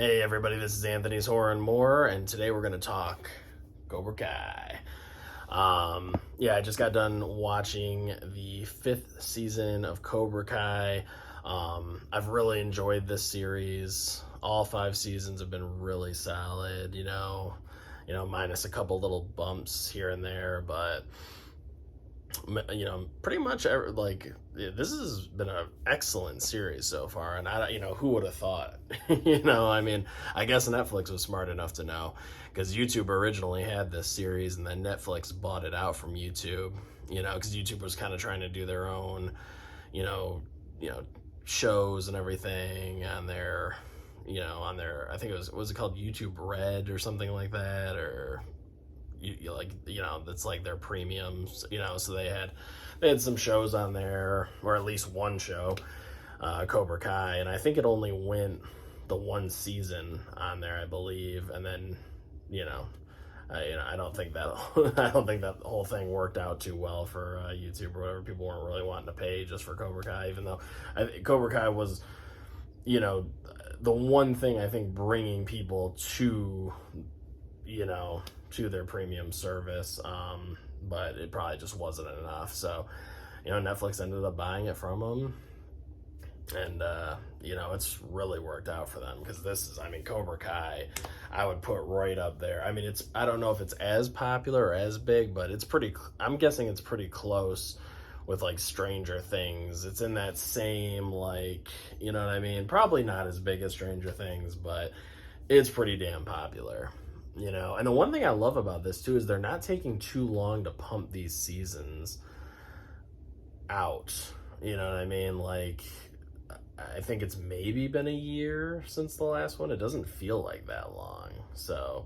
Hey everybody, this is Anthony's Horror and More, and today we're going to talk Cobra Kai. Yeah, I just got done watching the 5th season of Cobra Kai. I've really enjoyed this series. All 5 seasons have been really solid, minus a couple little bumps here and there, but pretty much this has been an excellent series so far. And who would have thought? I guess Netflix was smart enough to know, because YouTube originally had this series and then Netflix bought it out from YouTube. Because YouTube was kind of trying to do their own, you know, shows and everything on their, I think was it called YouTube Red or something like that, or that's like their premiums, so they had some shows on there, or at least one show, Cobra Kai, and I think it only went the one season on there, I believe, and then I don't think that I don't think that whole thing worked out too well for YouTube or whatever. People weren't really wanting to pay just for Cobra Kai, even though Cobra Kai was the one thing I think bringing people to to their premium service, but it probably just wasn't enough. So, Netflix ended up buying it from them, and it's really worked out for them, because Cobra Kai, I would put right up there. I don't know if it's as popular or as big, but I'm guessing it's pretty close with like Stranger Things. It's in that same, probably not as big as Stranger Things, but it's pretty damn popular. And the one thing I love about this too is they're not taking too long to pump these seasons out. Like, I think it's maybe been a year since the last one. It doesn't feel like that long. So,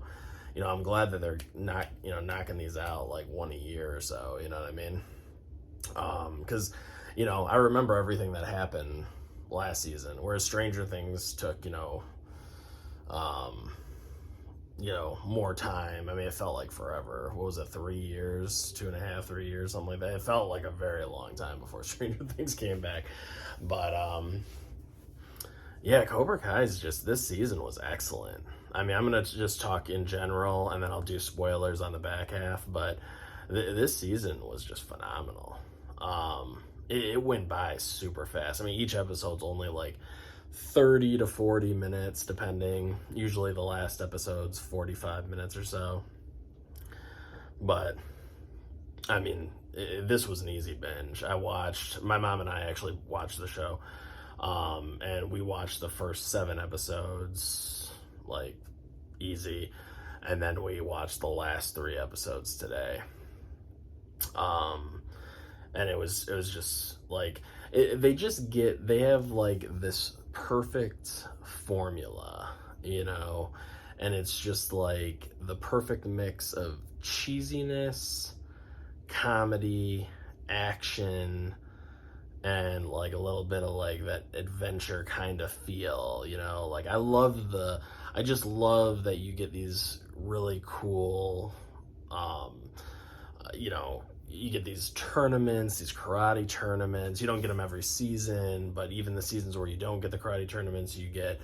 I'm glad that they're not, knocking these out like one a year or so, because, I remember everything that happened last season, whereas Stranger Things took, more time. It felt like forever. What was it, 3 years, 2.5, 3 years, something like that. It felt like a very long time before Stranger Things came back. But yeah, Cobra Kai's this season was excellent. I'm gonna just talk in general, and then I'll do spoilers on the back half. But this season was just phenomenal. It went by super fast. Each episode's only like 30 to 40 minutes, depending. Usually the last episode's 45 minutes or so. But, this was an easy binge. My mom and I actually watched the show, and we watched the first 7 episodes, like, easy, and then we watched the last 3 episodes today. And it was just, like, they have, like, this perfect formula, and it's just like the perfect mix of cheesiness, comedy, action, and like a little bit of like that adventure kind of feel. Like, I just love that you get these really cool, you get these tournaments, these karate tournaments. You don't get them every season, but even the seasons where you don't get the karate tournaments, you get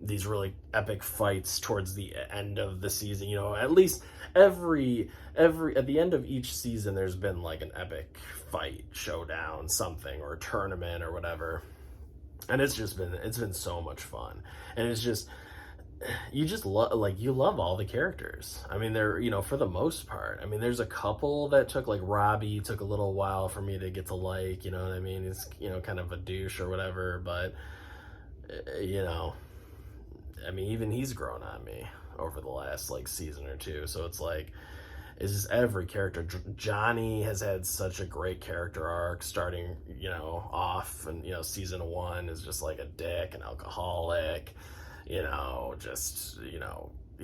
these really epic fights towards the end of the season. At least every at the end of each season, there's been like an epic fight, showdown, something, or a tournament or whatever. And it's been so much fun. And it's just, you love all the characters. They're, for the most part. There's a couple that took Robbie took a little while for me to get to like, he's, kind of a douche or whatever, but, even he's grown on me over the last, season or two. So it's just every character. Johnny has had such a great character arc starting, off, and, season 1 is just like a dick, an alcoholic, he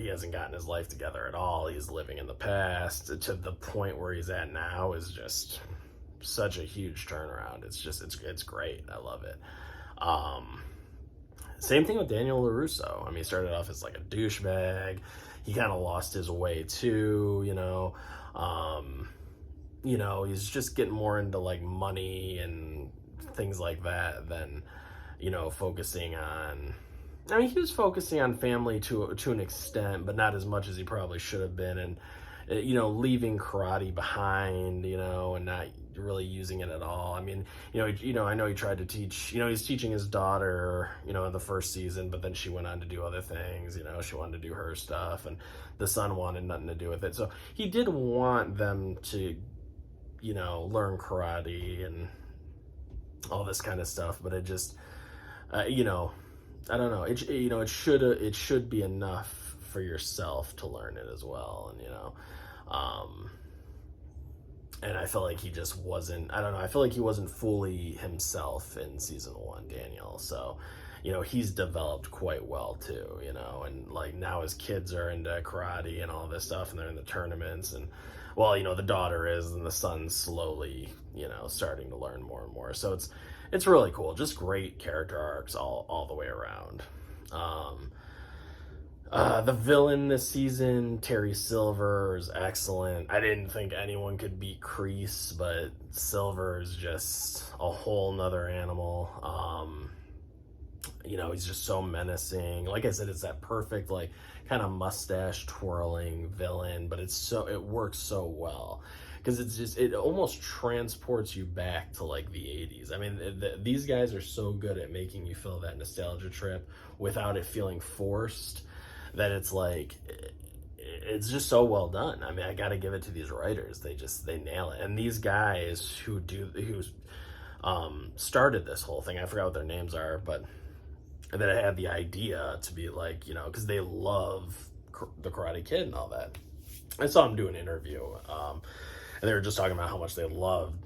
hasn't gotten his life together at all. He's living in the past, to the point where he's at now is just such a huge turnaround. It's great. I love it. Same thing with Daniel LaRusso. He started off as like a douchebag. He kind of lost his way too, he's just getting more into like money and things like that than, focusing on, I mean, he was focusing on family to an extent, but not as much as he probably should have been, and leaving karate behind, and not really using it at all. I mean, I know he tried to teach. He's teaching his daughter, in the first season, but then she went on to do other things. She wanted to do her stuff, and the son wanted nothing to do with it. So he did want them to, learn karate and all this kind of stuff, but it just, I don't know. It should be enough for yourself to learn it as well, um, and I felt like he just wasn't. I don't know. I feel like he wasn't fully himself in season one, Daniel. So, he's developed quite well too. And like now his kids are into karate and all this stuff, and they're in the tournaments, and well, the daughter is, and the son's slowly, starting to learn more and more. So it's really cool. Just great character arcs all the way around. The villain this season, Terry Silver, is excellent. I didn't think anyone could beat Kreese, but Silver is just a whole nother animal. He's just so menacing. Like I said, it's that perfect, like, kind of mustache twirling villain, but it works so well. Because it almost transports you back to like the 80s. I mean, these guys are so good at making you feel that nostalgia trip without it feeling forced, that it's like, it's just so well done. I mean, I got to give it to these writers. They nail it. And these guys who started this whole thing, I forgot what their names are, but that I had the idea to be like, because they love the Karate Kid and all that. I saw them do an interview, and they were just talking about how much they loved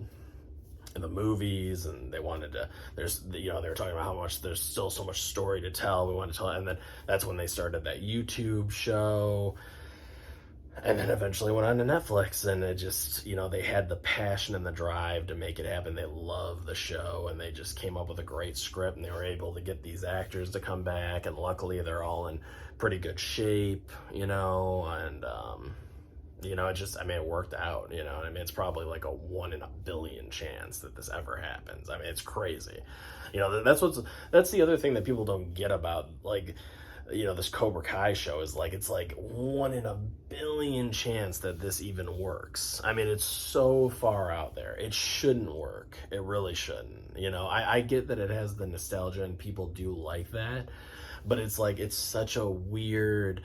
in the movies, and they wanted to, they were talking about how much there's still so much story to tell. We want to tell it. And then that's when they started that YouTube show, and then eventually went on to Netflix, and it just, they had the passion and the drive to make it happen. They love the show, and they just came up with a great script, and they were able to get these actors to come back, and luckily they're all in pretty good shape, and it worked out, it's probably like a 1 in a billion chance that this ever happens. I mean, it's crazy. That's the other thing that people don't get about, like, this Cobra Kai show is like, it's like 1 in a billion chance that this even works. I mean, it's so far out there. It shouldn't work. It really shouldn't. I get that it has the nostalgia and people do like that, but it's like, it's such a weird,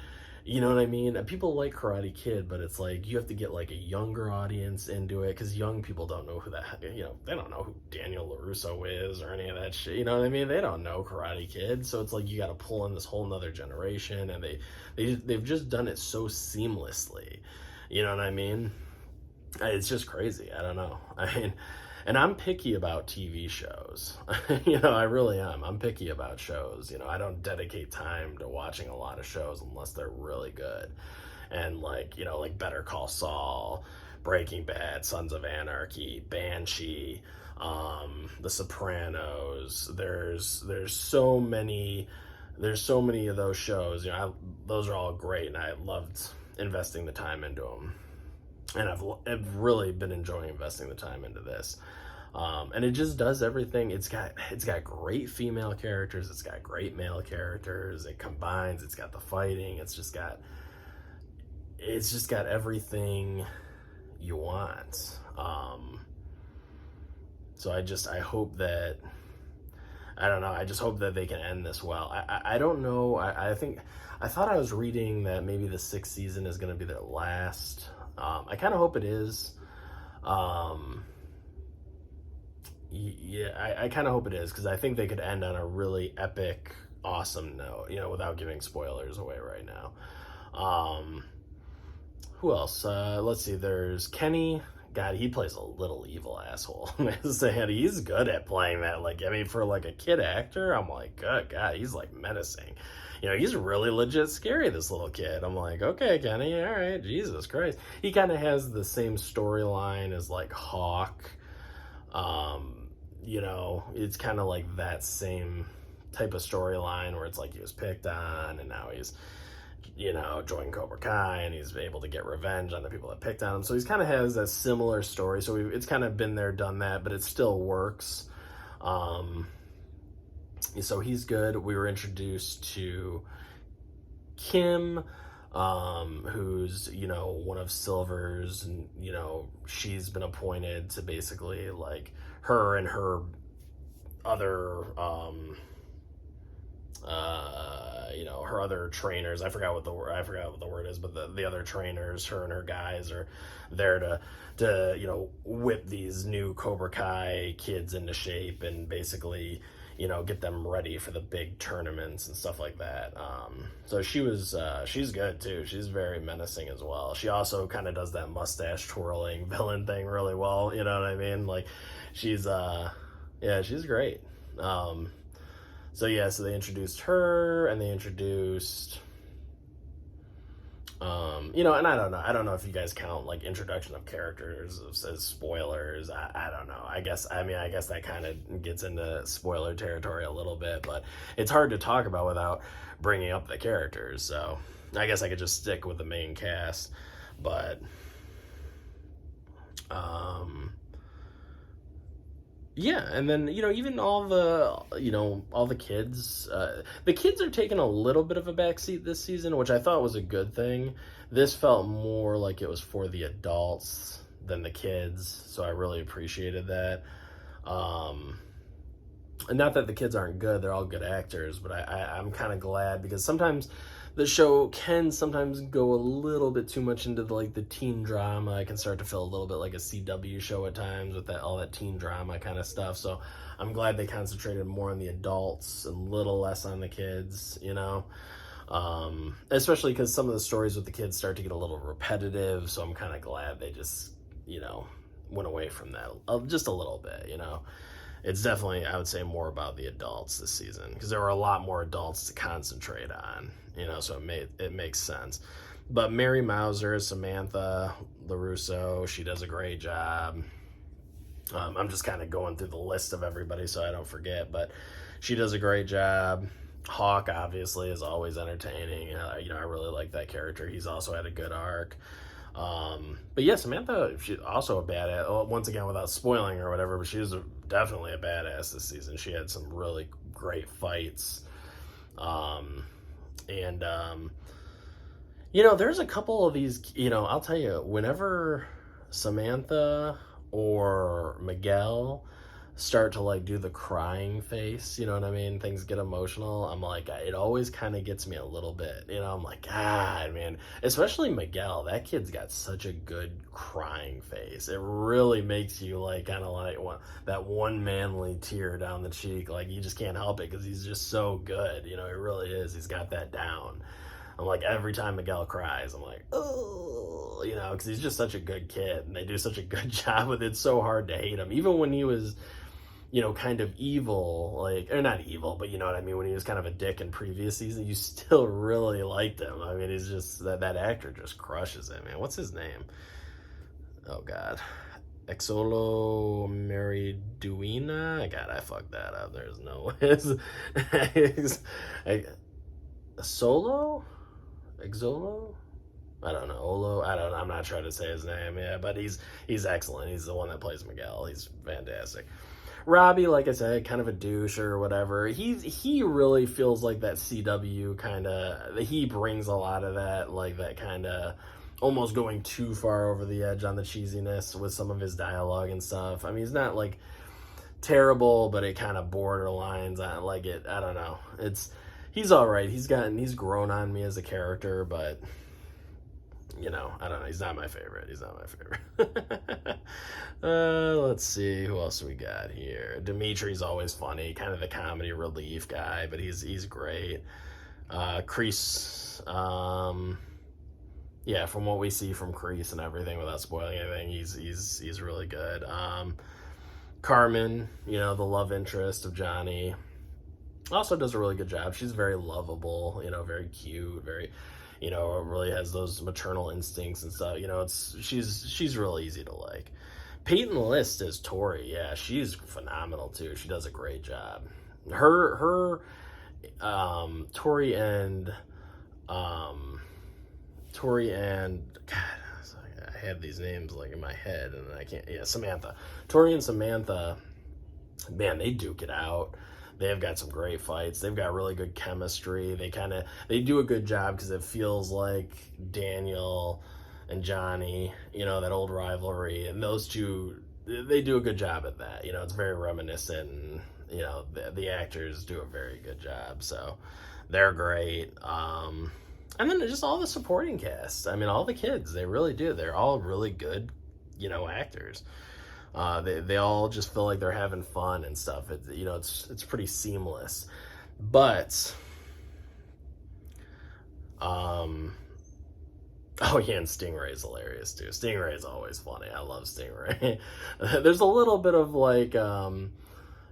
you know what I mean? People like Karate Kid, but it's like, you have to get like a younger audience into it, because young people don't know who that, they don't know who Daniel LaRusso is or any of that shit, you know what I mean? They don't know Karate Kid, so it's like, you got to pull in this whole nother generation, and they've just done it so seamlessly, you know what I mean? It's just crazy. I don't know. I mean, and I'm picky about TV shows. I really am. I'm picky about shows. I don't dedicate time to watching a lot of shows unless they're really good. And like Better Call Saul, Breaking Bad, Sons of Anarchy, Banshee, The Sopranos. There's so many of those shows. Those are all great, and I loved investing the time into them. And I've really been enjoying investing the time into this. And it just does everything. It's got great female characters. It's got great male characters. It combines. It's got the fighting. It's just got everything you want. So I hope that, I don't know. I just hope that they can end this well. I don't know. I thought I was reading that maybe the 6th season is going to be their last. I kind of hope it is. Yeah, I kind of hope it is, because I think they could end on a really epic, awesome note, without giving spoilers away right now. Who else? Let's see, there's Kenny. God, he plays a little evil asshole. He's good at playing that. Like, I mean, for like a kid actor, I'm like, good God, he's like menacing. He's really legit scary, this little kid. I'm like, okay, Kenny, all right, Jesus Christ. He kind of has the same storyline as like Hawk. It's kind of like that same type of storyline where it's like he was picked on, and now he's, joined Cobra Kai, and he's able to get revenge on the people that picked on him. So he's kind of has a similar story. So it's kind of been there, done that, but it still works. So he's good. We were introduced to Kim, who's, you know, one of Silver's, and, you know, she's been appointed to basically, like, her and her other, you know, her other trainers. I forgot what the word is, but the other trainers, her and her guys are there to you know, whip these new Cobra Kai kids into shape and basically, you know, get them ready for the big tournaments and stuff like that. So she's good too. She's very menacing as well. She also kind of does that mustache twirling villain thing really well. You know what I mean? Like, she's yeah, she's great. So yeah, so they introduced her, and they introduced, you know, and I don't know if you guys count like introduction of characters as spoilers. I don't know. I guess that kind of gets into spoiler territory a little bit, but it's hard to talk about without bringing up the characters. So I guess I could just stick with the main cast, but yeah, and then, you know, even all the, you know, all the kids are taking a little bit of a backseat this season, which I thought was a good thing. This felt more like it was for the adults than the kids, so I really appreciated that. And not that the kids aren't good, they're all good actors, but I'm kind of glad, because sometimes the show can sometimes go a little bit too much into the teen drama. It can start to feel a little bit like a CW show at times with all that teen drama kind of stuff. So I'm glad they concentrated more on the adults and a little less on the kids, you know. Especially because some of the stories with the kids start to get a little repetitive. So I'm kind of glad they just, you know, went away from that just a little bit, you know. It's definitely, I would say, more about the adults this season, because there were a lot more adults to concentrate on, you know, so it makes sense. But Mary Mauser, Samantha LaRusso, she does a great job. I'm just kind of going through the list of everybody so I don't forget, but she does a great job. Hawk, obviously, is always entertaining. You know, I really like that character. He's also had a good arc. But yeah, Samantha, she's also a badass, once again, without spoiling or whatever, but she was definitely a badass this season. She had some really great fights. You know, there's a couple of these, you know, I'll tell you, whenever Samantha or Miguel start to do the crying face, you know what I mean? Things get emotional. I'm like, it always kind of gets me a little bit, you know? I'm like, God, man, especially Miguel. That kid's got such a good crying face. It really makes you kind of that one manly tear down the cheek. Like, you just can't help it because he's just so good. You know, he really is. He's got that down. I'm like, every time Miguel cries, I'm like, oh, you know, because he's just such a good kid, and they do such a good job with it. It's so hard to hate him. Even when he was, you know, kind of evil, or not evil, but you know what I mean, when he was kind of a dick in previous season, you still really liked him. I mean, he's just, that actor just crushes it, man. What's his name? Oh, God. Exolo Meriduina? God, I fucked that up. There's no Solo? Exolo? I don't know. Olo? I don't know. I'm not trying to say his name. Yeah, but he's excellent. He's the one that plays Miguel. He's fantastic. Robbie, like I said, kind of a douche or whatever. He really feels like that CW kind of. He brings a lot of that, that kind of almost going too far over the edge on the cheesiness with some of his dialogue and stuff. I mean, he's not terrible, but it kind of borderlines on it. I don't know. He's all right. He's grown on me as a character, but you know, I don't know. He's not my favorite. Let's see who else we got here. Dimitri's always funny, kind of the comedy relief guy, but he's great. Kreese, yeah, from what we see from Kreese and everything, without spoiling anything, he's really good. Carmen, you know, the love interest of Johnny, also does a really good job. She's very lovable, you know, very cute, very, you know, really has those maternal instincts and stuff. You know, she's real easy to like. Peyton List as Tori, yeah, she's phenomenal too. She does a great job. Tori and God, I have these names in my head and I can't. Yeah, Samantha. Tori and Samantha, man, they duke it out. They've got some great fights. They've got really good chemistry. They do a good job because it feels like Daniel and Johnny, that old rivalry, and those two, they do a good job at that. It's very reminiscent, and the actors do a very good job. So they're great. And then just all the supporting cast. I mean, all the kids, they really do. They're all really good, actors. They all just feel like they're having fun and stuff. It's pretty seamless. But, oh yeah, and Stingray's hilarious too. Stingray's always funny. I love Stingray. There's a little bit of like,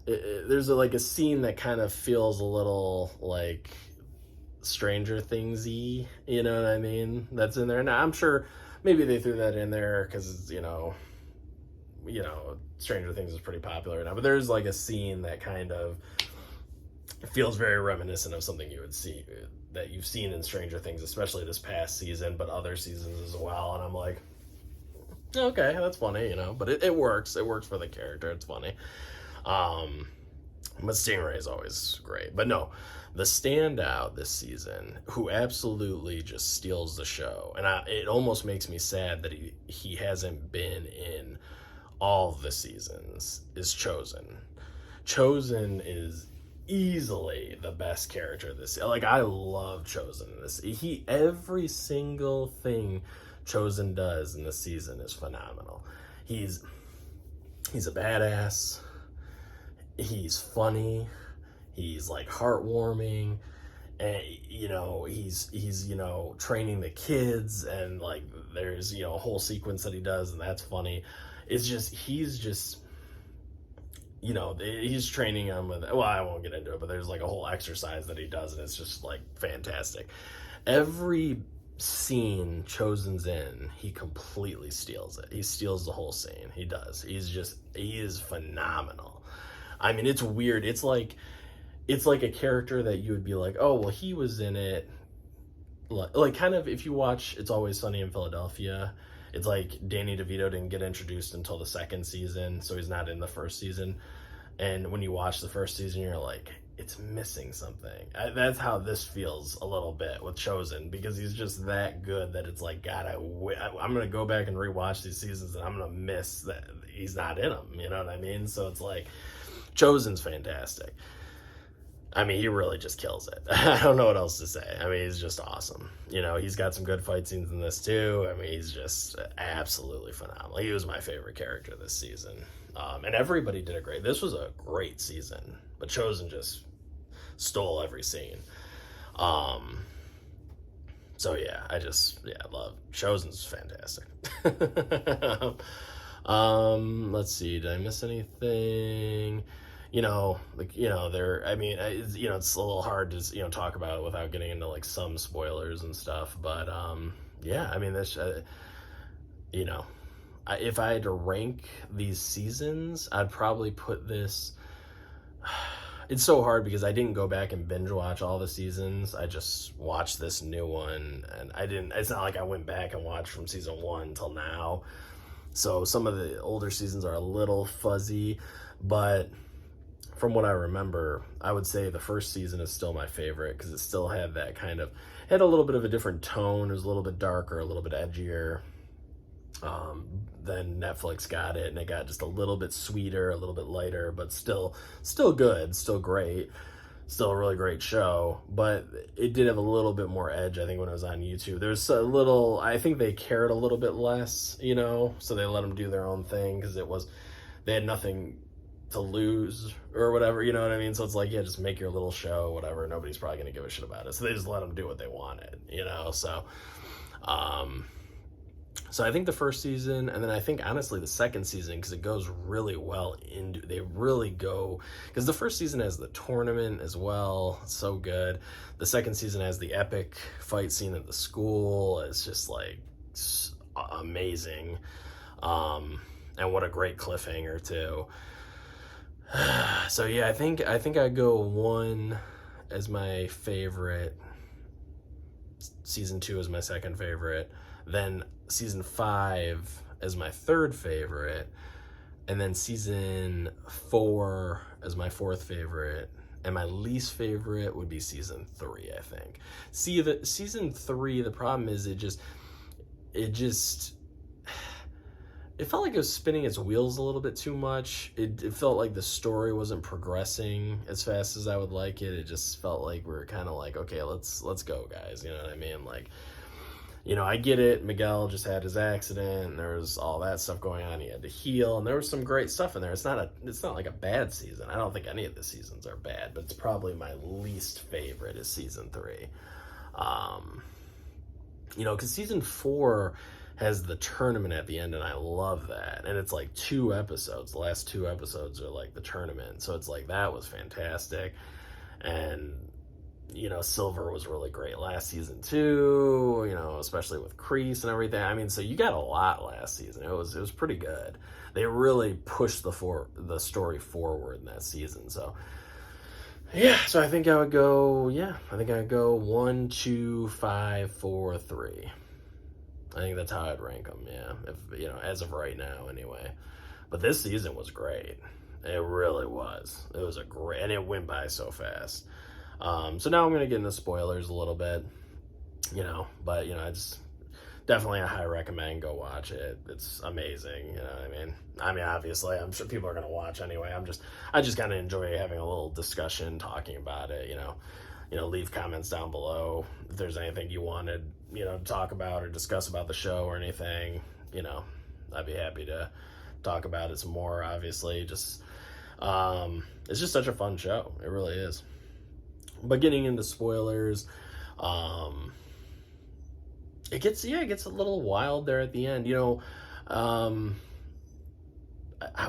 there's like a scene that kind of feels a little like Stranger Things-y, you know what I mean? That's in there. Now, I'm sure maybe they threw that in there because, Stranger Things is pretty popular now, but there's like a scene that kind of feels very reminiscent of something you would see that you've seen in Stranger Things, especially this past season, but other seasons as well. And I'm like, okay, that's funny, but it works. It works for the character. It's funny. But Stingray is always great. But no, the standout this season, who absolutely just steals the show, and it almost makes me sad that he hasn't been in all of the seasons, is Chosen. Chosen is easily the best character this season. Like, I love Chosen in this. Every single thing Chosen does in this season is phenomenal. He's a badass. He's funny. He's like heartwarming, and he's training the kids, and like there's a whole sequence that he does, and that's funny. It's just he's training them with, well, I won't get into it, but there's like a whole exercise that he does, and it's just like fantastic. Every scene Chosen's in, he completely steals it. He steals the whole scene. He does. He is phenomenal. I mean, it's weird. It's like a character that you would be like, oh, well, he was in it. Like kind of, if you watch It's Always Sunny in Philadelphia, it's like Danny DeVito didn't get introduced until the second season, so he's not in the first season. And when you watch the first season, you're like, it's missing something. That's how this feels a little bit with Chosen, because he's just that good that it's like, God, I'm going to go back and rewatch these seasons, and I'm going to miss that he's not in them. You know what I mean? So it's like, Chosen's fantastic. I mean, he really just kills it. I don't know what else to say. I mean, he's just awesome. He's got some good fight scenes in this too. I mean, he's just absolutely phenomenal. He was my favorite character this season. And everybody did a great. This was a great season, but Chosen just stole every scene. So yeah, I love Chosen's fantastic. Let's see, did I miss anything? It's a little hard to, talk about it without getting into like some spoilers and stuff, but, yeah, I mean, this, if I had to rank these seasons, I'd probably put this, it's so hard because I didn't go back and binge watch all the seasons. I just watched this new one, and it's not like I went back and watched from season 1 till now. So some of the older seasons are a little fuzzy, but from what I remember, I would say the first season is still my favorite because it still had that had a little bit of a different tone. It was a little bit darker, a little bit edgier. Then Netflix got it, and it got just a little bit sweeter, a little bit lighter, but still good, still great, still a really great show. But it did have a little bit more edge, I think, when it was on YouTube. There's I think they cared a little bit less, so they let them do their own thing because they had nothing to lose or whatever, you know what I mean? So it's like, yeah, just make your little show, whatever. Nobody's probably going to give a shit about it. So they just let them do what they wanted, So, so I think the first season, and then I think honestly the second season, because it goes really well they really go, because the first season has the tournament as well. It's so good. The second season has the epic fight scene at the school. It's just like amazing. And what a great cliffhanger too. So yeah, I think I'd go 1 as my favorite, season 2 as my second favorite, then season 5 as my third favorite, and then season 4 as my fourth favorite, and my least favorite would be season 3, I think. See, the season 3, the problem is it just it felt like it was spinning its wheels a little bit too much. It felt like the story wasn't progressing as fast as I would like it. It just felt like we were kind of like, okay, let's go, guys. You know what I mean? Like, you know, I get it. Miguel just had his accident, and there was all that stuff going on. He had to heal, and there was some great stuff in there. It's not like a bad season. I don't think any of the seasons are bad, but it's probably my least favorite is season 3. You know, because season 4 has the tournament at the end, and I love that. And it's like 2 episodes. The last 2 episodes are like the tournament, so it's like that was fantastic. And you know, Silver was really great last season too, you know, especially with Kreese and everything. I mean, so you got a lot last season. It was pretty good. They really pushed the story forward in that season. So yeah, so I think I would go 1, 2, 5, 4, 3. I think that's how I'd rank them, yeah. If, you know, as of right now anyway. But this season was great. It really was. It was and it went by so fast. So now I'm going to get into spoilers a little bit, you know, but, you know, it's definitely a high recommend. Go watch it. It's amazing. You know what I mean? I mean, obviously, I'm sure people are going to watch anyway. I just kind of enjoy having a little discussion, talking about it, you know, leave comments down below if there's anything you wanted, you know, to talk about or discuss about the show or anything, you know, I'd be happy to talk about it some more, obviously. Just, it's just such a fun show. It really is. But getting into spoilers, it gets a little wild there at the end. You know, I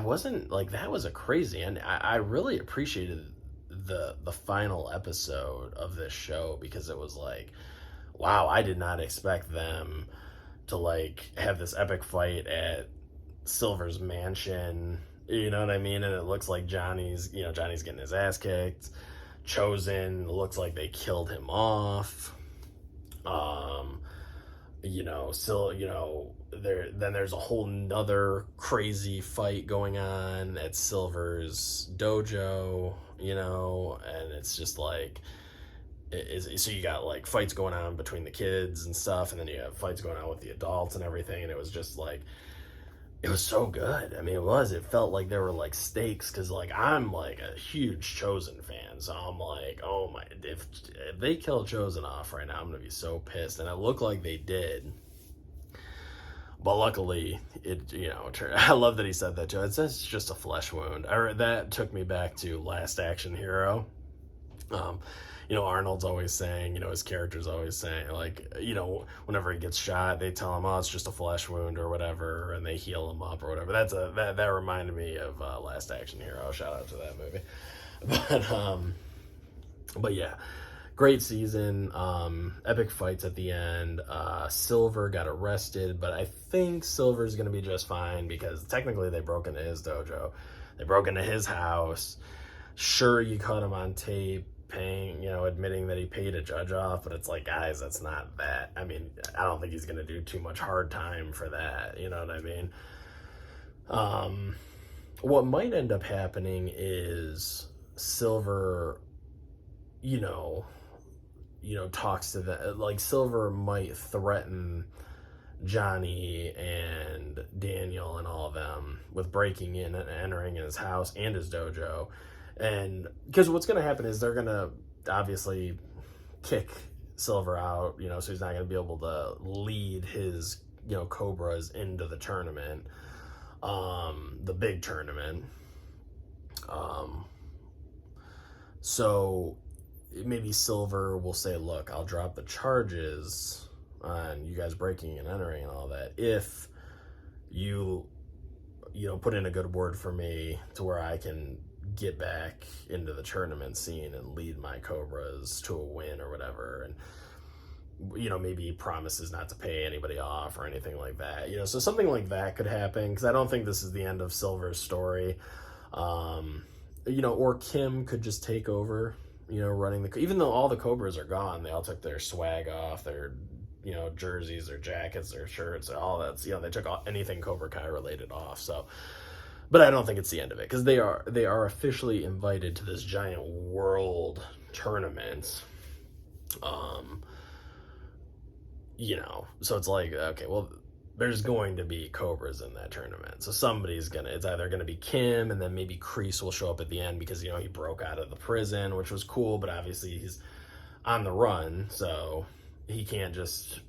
wasn't like, that was a crazy end. I really appreciated the final episode of this show, because it was like, wow, I did not expect them to like have this epic fight at Silver's mansion. You know what I mean? And it looks like Johnny's getting his ass kicked. Chosen looks like they killed him off. You know, still, you know, there's a whole nother crazy fight going on at Silver's dojo, you know, and it's just like, so you got like fights going on between the kids and stuff, and then you have fights going on with the adults and everything, and it was just like, it was so good. I mean, it felt like there were like stakes, because like I'm like a huge Chosen fan, so I'm like, oh my, if they kill Chosen off right now, I'm gonna be so pissed. And it looked like they did, but luckily it, you know, I love that he said that too. It's just a flesh wound. That took me back to Last Action Hero. You know, Arnold's always saying, you know, his character's always saying, like, you know, whenever he gets shot, they tell him, oh, it's just a flesh wound or whatever, and they heal him up or whatever. That reminded me of Last Action Hero. Shout out to that movie. But yeah, great season. Epic fights at the end. Silver got arrested, but I think Silver's gonna be just fine, because technically they broke into his dojo. They broke into his house. Sure, you caught him on tape admitting that he paid a judge off, but it's like, guys, that's not that. I mean, I don't think he's gonna do too much hard time for that, you know what I mean? What might end up happening is Silver, you know, talks to the, like, Silver might threaten Johnny and Daniel and all of them with breaking in and entering his house and his dojo. And because what's going to happen is they're going to obviously kick Silver out, you know, so he's not going to be able to lead his, you know, Cobras into the tournament, the big tournament. So maybe Silver will say, look, I'll drop the charges on you guys breaking and entering and all that if you know, put in a good word for me to where I can get back into the tournament scene and lead my Cobras to a win or whatever. And, you know, maybe he promises not to pay anybody off or anything like that, you know, so something like that could happen, because I don't think this is the end of Silver's story. You know, or Kim could just take over, you know, running even though all the Cobras are gone, they all took their swag off, their, you know, jerseys, their jackets, their shirts, all that, you know, they took anything Cobra Kai related off. So But I don't think it's the end of it, because they are officially invited to this giant world tournament. Um, so it's like, okay, well, there's going to be Cobras in that tournament. So it's either gonna be Kim, and then maybe Kreese will show up at the end because, he broke out of the prison, which was cool, but obviously he's on the run, so he can't just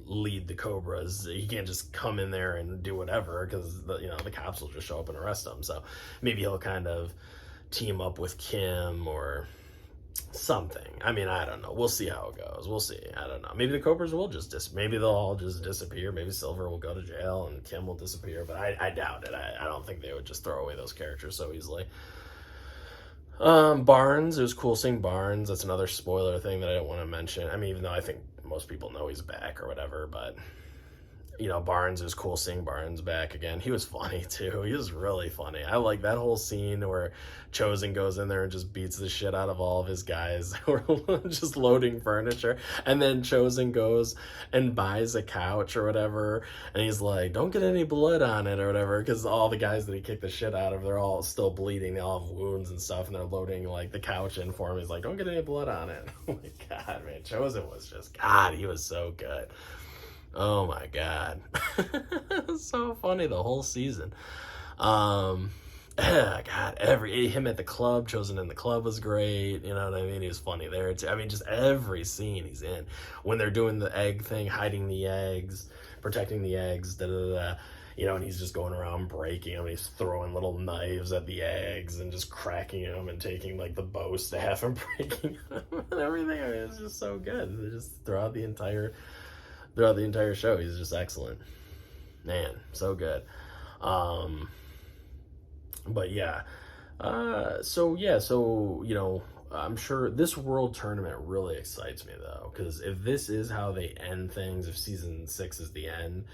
lead the Cobras. He can't just come in there and do whatever, because the cops will just show up and arrest him. So maybe he'll kind of team up with Kim or something. I mean, I don't know. We'll see how it goes. We'll see. I don't know. Maybe the Cobras will maybe they'll all just disappear. Maybe Silver will go to jail and Kim will disappear, but I doubt it. I don't think they would just throw away those characters so easily. Barnes, it was cool seeing Barnes. That's another spoiler thing that I don't want to mention. I mean, even though I think most people know he's back or whatever, but Barnes, it was cool seeing Barnes back again. He was funny too. He was really funny. I like that whole scene where Chosen goes in there and just beats the shit out of all of his guys who are just loading furniture. And then Chosen goes and buys a couch or whatever. And he's like, don't get any blood on it or whatever. Because all the guys that he kicked the shit out of, they're all still bleeding. They all have wounds and stuff. And they're loading like the couch in for him. He's like, don't get any blood on it. Oh my God, man. Chosen was just, God, he was so good. Oh my God. So funny the whole season. God, him at the club, Chosen in the club was great. You know what I mean? He was funny there too. I mean, just every scene he's in. When they're doing the egg thing, hiding the eggs, protecting the eggs, and he's just going around breaking them. He's throwing little knives at the eggs and just cracking them and taking like the bow staff and breaking them and everything. I mean, it's just so good. Just throughout the entire show, he's just excellent, man, so good. But yeah, so I'm sure this world tournament really excites me though, because if this is how they end things, if season 6 is the end,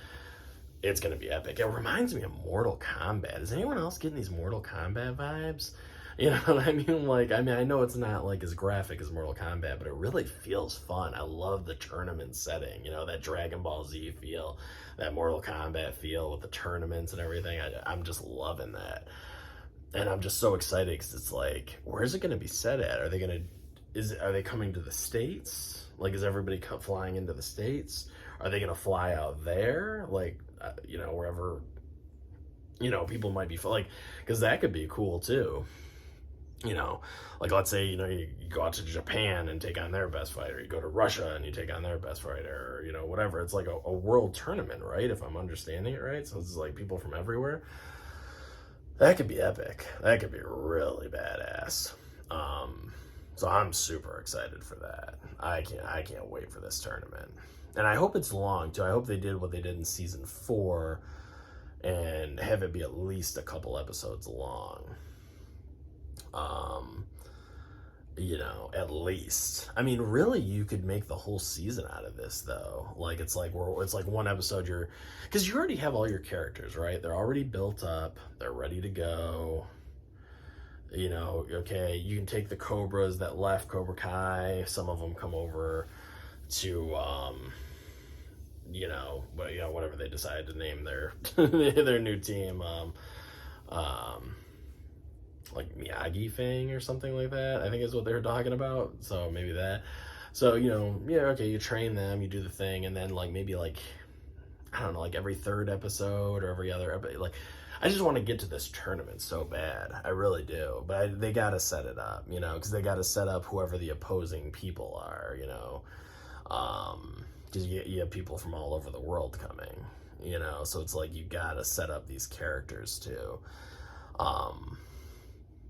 it's gonna be epic. It reminds me of Mortal Kombat. Is anyone else getting these Mortal Kombat vibes? You know what I mean? I know it's not like as graphic as Mortal Kombat, but it really feels fun. I love the tournament setting, that Dragon Ball Z feel, that Mortal Kombat feel with the tournaments and everything. I'm just loving that. And I'm just so excited because it's like, where's it going to be set at? Are they coming to the States? Like, is everybody flying into the States? Are they going to fly out there? Like, wherever, people might be, because that could be cool too. Like let's say, you go out to Japan and take on their best fighter. You go to Russia and you take on their best fighter, or, whatever. It's like a world tournament, right? If I'm understanding it right. So it's like people from everywhere. That could be epic. That could be really badass. So I'm super excited for that. I can't wait for this tournament. And I hope it's long too. I hope they did what they did in season 4 and have it be at least a couple episodes long. At least. I mean, really, you could make the whole season out of this, though. Like, it's like one episode because you already have all your characters, right? They're already built up. They're ready to go. Okay, you can take the Cobras that left Cobra Kai. Some of them come over to, whatever they decide to name their their new team. Like Miyagi Fang or something like that, I think is what they were talking about. So maybe that. So, okay, you train them, you do the thing, and then maybe I don't know, every third episode or every other episode, I just want to get to this tournament so bad. I really do. But they got to set it up, because they got to set up whoever the opposing people are, because you have people from all over the world coming, so it's like you got to set up these characters too.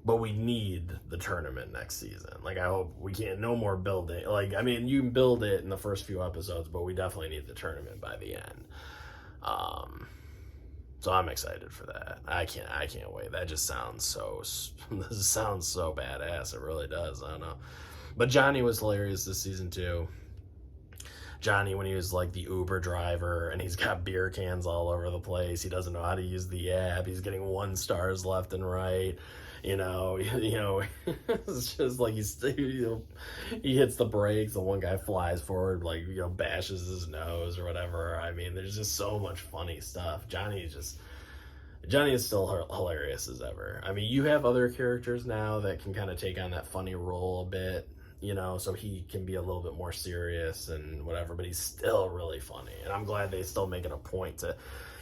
But we need the tournament next season. I hope we can't, no more building. You can build it in the first few episodes, but we definitely need the tournament by the end. So I'm excited for that. I can't wait. That just sounds so badass. It really does. I don't know. But Johnny was hilarious this season too. Johnny, when he was the Uber driver and he's got beer cans all over the place. He doesn't know how to use the app. He's getting 1 stars left and right. It's just he hits the brakes. The one guy flies forward, bashes his nose or whatever. I mean, there's just so much funny stuff. Johnny Johnny is still hilarious as ever. I mean, you have other characters now that can kind of take on that funny role a bit, so he can be a little bit more serious and whatever, but he's still really funny. And I'm glad they still make it a point to,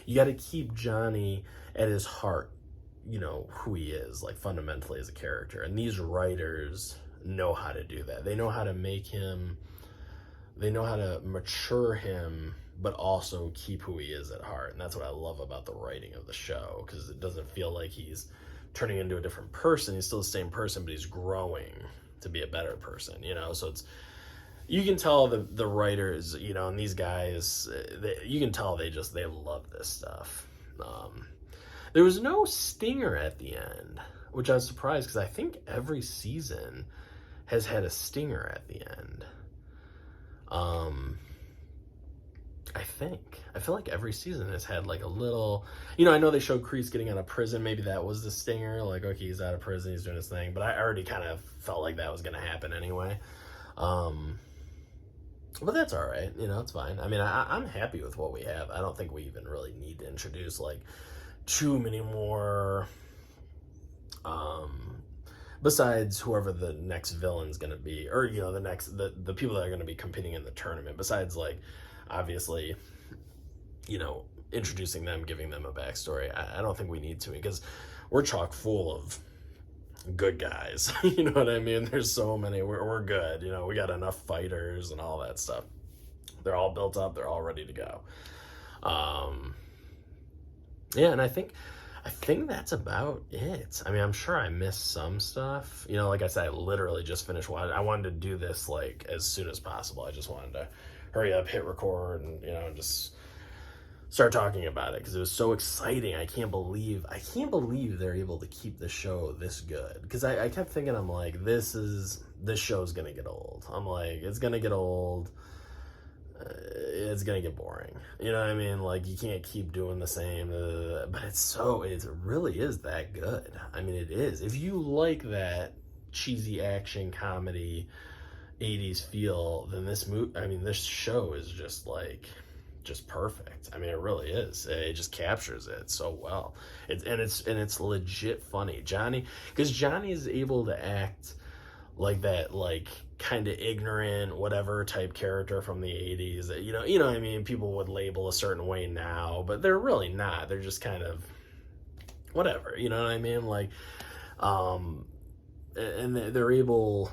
you got to keep Johnny at his heart, who he is, like fundamentally as a character. And these writers know how to do that. They know how to mature him, but also keep who he is at heart. And that's what I love about the writing of the show, because it doesn't feel like he's turning into a different person. He's still the same person, but he's growing to be a better person, so it's, you can tell the writers, and these guys, you can tell they love this stuff. There was no stinger at the end, which I was surprised, because I think every season has had a stinger at the end. I feel like every season has had like a little, I know they showed Kreese getting out of prison. Maybe that was the stinger. Like, okay, he's out of prison, he's doing his thing. But I already kind of felt like that was going to happen anyway. But that's all right. It's fine. I mean, I'm happy with what we have. I don't think we even really need to introduce like too many more, besides whoever the next villain's going to be, or, the people that are going to be competing in the tournament, besides like, obviously, introducing them, giving them a backstory. I don't think we need to, because we're chock full of good guys. You know what I mean? There's so many. We're good. We got enough fighters and all that stuff. They're all built up. They're all ready to go. Yeah, and I think that's about it. I mean, I'm sure I missed some stuff. Like I said, I literally just finished watching. I wanted to do this like as soon as possible. I just wanted to hurry up, hit record, and just start talking about it, because it was so exciting. I can't believe they're able to keep the show this good. Because I kept thinking, I'm like, this show's gonna get old. I'm like, it's gonna get old. It's gonna get boring. You know what I mean? Like, you can't keep doing the same. But it really is that good. I mean, it is. If you like that cheesy action comedy 80s feel, then this show is just perfect. I mean, it really is. It just captures it so well. It's legit funny. Because Johnny is able to act like that, like kind of ignorant, whatever type character from the 80s. That, you know what I mean? People would label a certain way now, but they're really not. They're just kind of whatever. You know what I mean? Like, and they're able.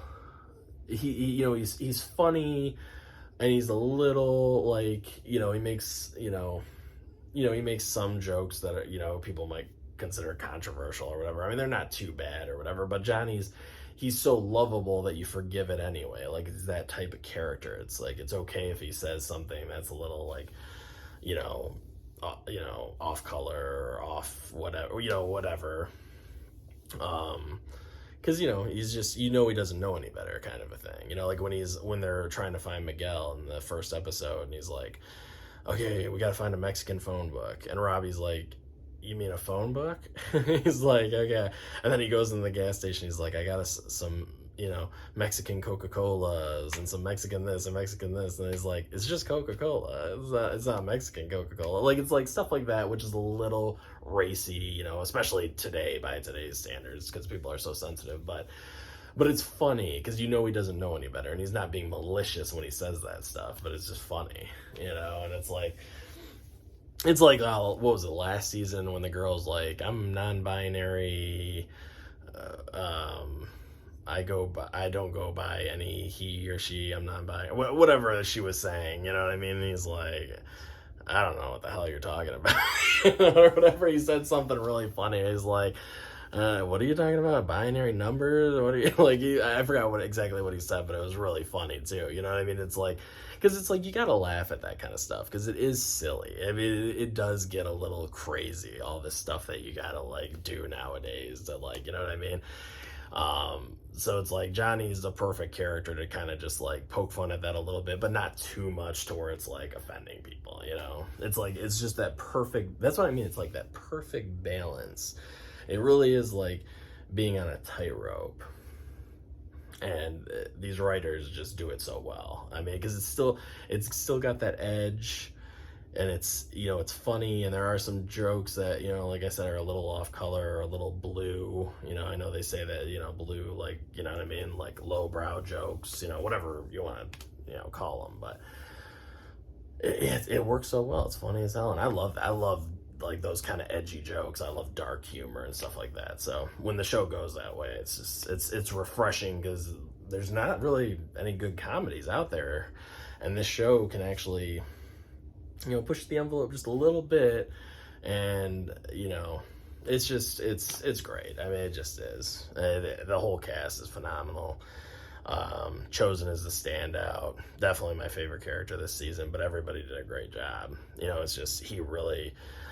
He's funny, and he's a little like, he makes he makes some jokes that are, people might consider controversial or whatever. I mean, they're not too bad or whatever, but he's so lovable that you forgive it anyway. Like, it's that type of character. It's like, it's okay if he says something that's a little like, off color or off whatever, whatever. Because, he's just, he doesn't know any better, kind of a thing. Like when they're trying to find Miguel in the first episode, and he's like, okay, we got to find a Mexican phone book. And Robbie's like, you mean a phone book? He's like, okay. And then he goes in the gas station. He's like, I got some, Mexican Coca-Colas and some Mexican this and Mexican this. And he's like, it's just Coca-Cola. It's not Mexican Coca-Cola. Like, it's like stuff like that, which is a little racy, especially today by today's standards, because people are so sensitive. But it's funny, because he doesn't know any better, and he's not being malicious when he says that stuff, but it's just funny, and it's like, what was it, last season, when the girl's like, I'm non-binary, I don't go by any he or she, I'm non-binary, whatever she was saying, you know what I mean? And he's like, I don't know what the hell you're talking about, or whatever. He said something really funny. He's like, what are you talking about? Binary numbers? What are you like? I forgot exactly what he said, but it was really funny too. You know what I mean? It's like, because it's like, you gotta laugh at that kind of stuff, because it is silly. I mean, it does get a little crazy, all this stuff that you gotta like do nowadays to, like, you know what I mean? So it's like, Johnny's the perfect character to kind of just like poke fun at that a little bit, but not too much to where it's like offending people, It's like, it's just that perfect, that's what I mean. It's like that perfect balance. It really is like being on a tightrope. And these writers just do it so well. I mean, because it's still got that edge, and it's, it's funny, and there are some jokes that, like I said, are a little off color or a little blue. I know they say that, blue, like, you know what I mean, like lowbrow jokes, whatever you want to, call them, but it works so well. It's funny as hell, and I love like those kind of edgy jokes. I love dark humor and stuff like that. So when the show goes that way, it's just it's refreshing, because there's not really any good comedies out there, and this show can actually, push the envelope just a little bit, and it's great. I mean, it just is. The whole cast is phenomenal. Chosen as the standout, definitely my favorite character this season, but everybody did a great job. It's just,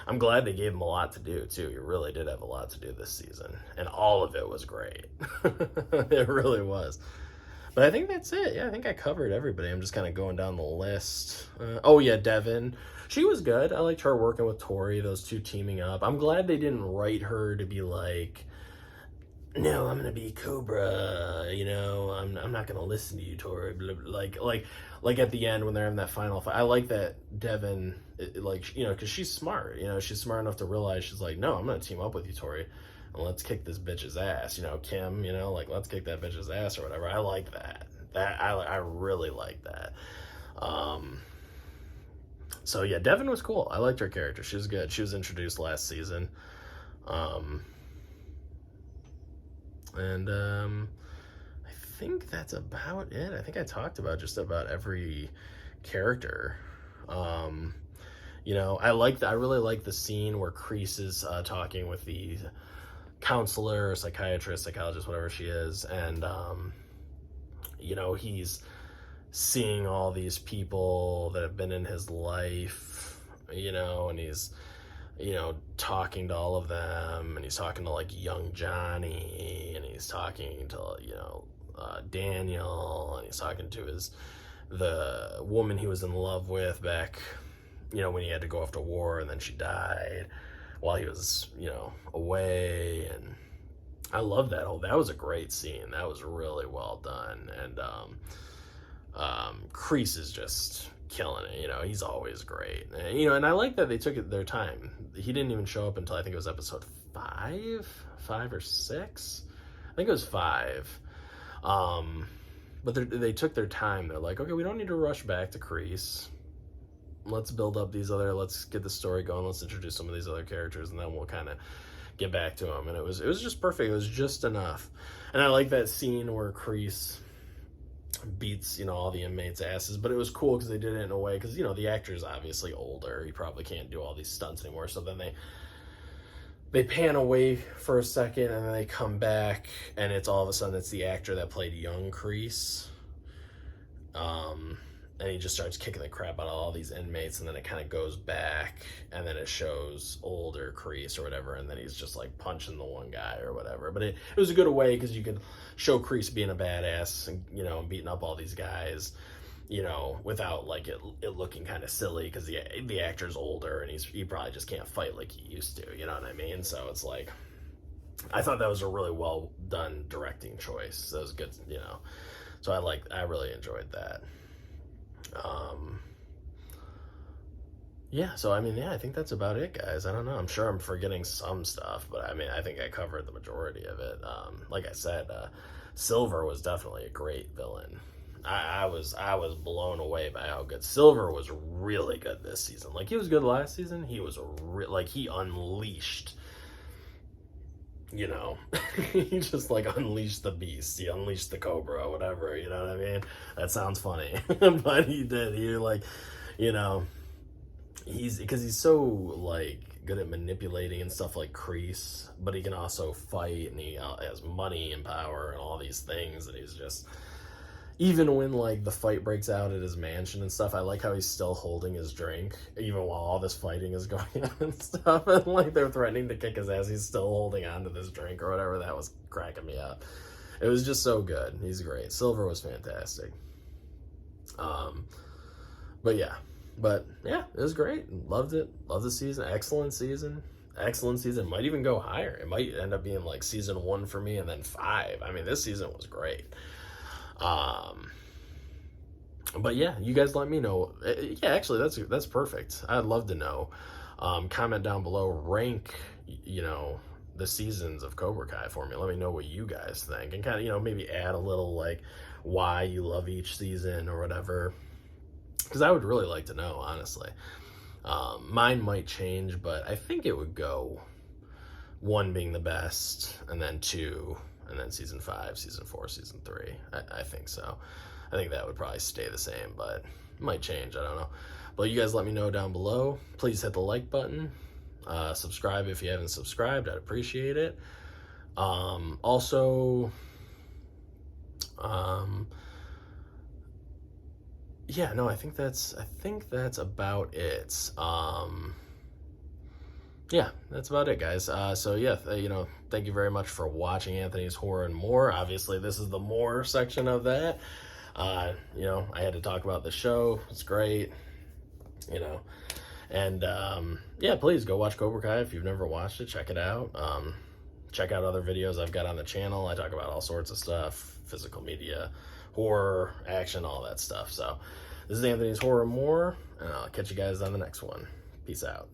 I'm glad they gave him a lot to do too. He really did have a lot to do this season, and all of it was great. It really was. But I think that's it. Yeah, I think I covered everybody. I'm just kind of going down the list. Oh yeah, Devin. She was good. I liked her working with Tori, those two teaming up. I'm glad they didn't write her to be like, no, I'm gonna be Cobra, I'm not gonna listen to you, Tori. Like at the end when they're having that final fight. I like that Devin, because she's smart. She's smart enough to realize, she's like, no, I'm gonna team up with you, Tori, and let's kick this bitch's ass. Kim, like, let's kick that bitch's ass or whatever. I like that. I really like that. So yeah, Devin was cool. I liked her character. She was good. She was introduced last season. And I think that's about it. I think I talked about just about every character. I really like the scene where Kreese is talking with the counselor, psychiatrist, psychologist, whatever she is, and he's seeing all these people that have been in his life, and he's talking to all of them, and he's talking to like young Johnny, and he's talking to Daniel, and he's talking to the woman he was in love with back, when he had to go off to war, and then she died while he was away. And I love that was a great scene. That was really well done. And Kreese is just killing it. He's always great. And I like that they took their time. He didn't even show up until, I think it was episode 5 or 6. I think it was 5. But they took their time. They're like, okay, we don't need to rush back to Kreese. Let's build up let's get the story going. Let's introduce some of these other characters, and then we'll kind of get back to them. And it was just perfect. It was just enough. And I like that scene where Kreese beats all the inmates' asses, but it was cool because they did it in a way, because the actor's obviously older. He probably can't do all these stunts anymore. So then they pan away for a second, and then they come back, and it's all of a sudden it's the actor that played young Kreese. And he just starts kicking the crap out of all these inmates, and then it kind of goes back, and then it shows older Kreese or whatever, and then he's just like punching the one guy or whatever. But it was a good way, because you could show Kreese being a badass and beating up all these guys, without like it looking kind of silly, because the actor's older, and he probably just can't fight like he used to. You know what I mean? So it's like, I thought that was a really well done directing choice. That was good. So I really enjoyed that. So I think that's about it, guys. I don't know. I'm sure I'm forgetting some stuff, but I think I covered the majority of it. Like I said, Silver was definitely a great villain. I was blown away by how good Silver was. Really good this season. Like, he was good last season. He was he unleashed. He just unleashed the beast. He unleashed the Cobra, whatever. You know what I mean? That sounds funny, but he did. He's so good at manipulating and stuff like Kreese, but he can also fight, and he has money and power and all these things. And he's just, even when the fight breaks out at his mansion and stuff, I like how he's still holding his drink even while all this fighting is going on and stuff, and they're threatening to kick his ass, he's still holding on to this drink or whatever. That was cracking me up. It was just so good. He's great. Silver was fantastic. But yeah, it was great. Loved it. Loved the season. Excellent season. Might even go higher. It might end up being season 1 for me, and then 5. This season was great. But yeah, you guys let me know. Yeah, actually, that's perfect. I'd love to know. Comment down below, rank, you know, the seasons of Cobra Kai for me. Let me know what you guys think, and kind of, you know, maybe add a little like why you love each season or whatever, because I would really like to know, honestly. Mine might change, but I think it would go one being the best, and then two, and then season 5, season 4, season 3. I think so. I think that would probably stay the same, but it might change. I don't know. But you guys let me know down below. Please hit the like button. Subscribe if you haven't subscribed. I'd appreciate it. Also, yeah, no, I think that's about it. Yeah, that's about it, guys. So yeah, you know, thank you very much for watching Anthony's Horror and More. Obviously, this is the more section of that. You know, I had to talk about the show. It's great, you know. And yeah, please go watch Cobra Kai if you've never watched it. Check it out. Check out other videos I've got on the channel. I talk about all sorts of stuff, physical media, horror, action, all that stuff. So this is Anthony's Horror and More, and I'll catch you guys on the next one. Peace out.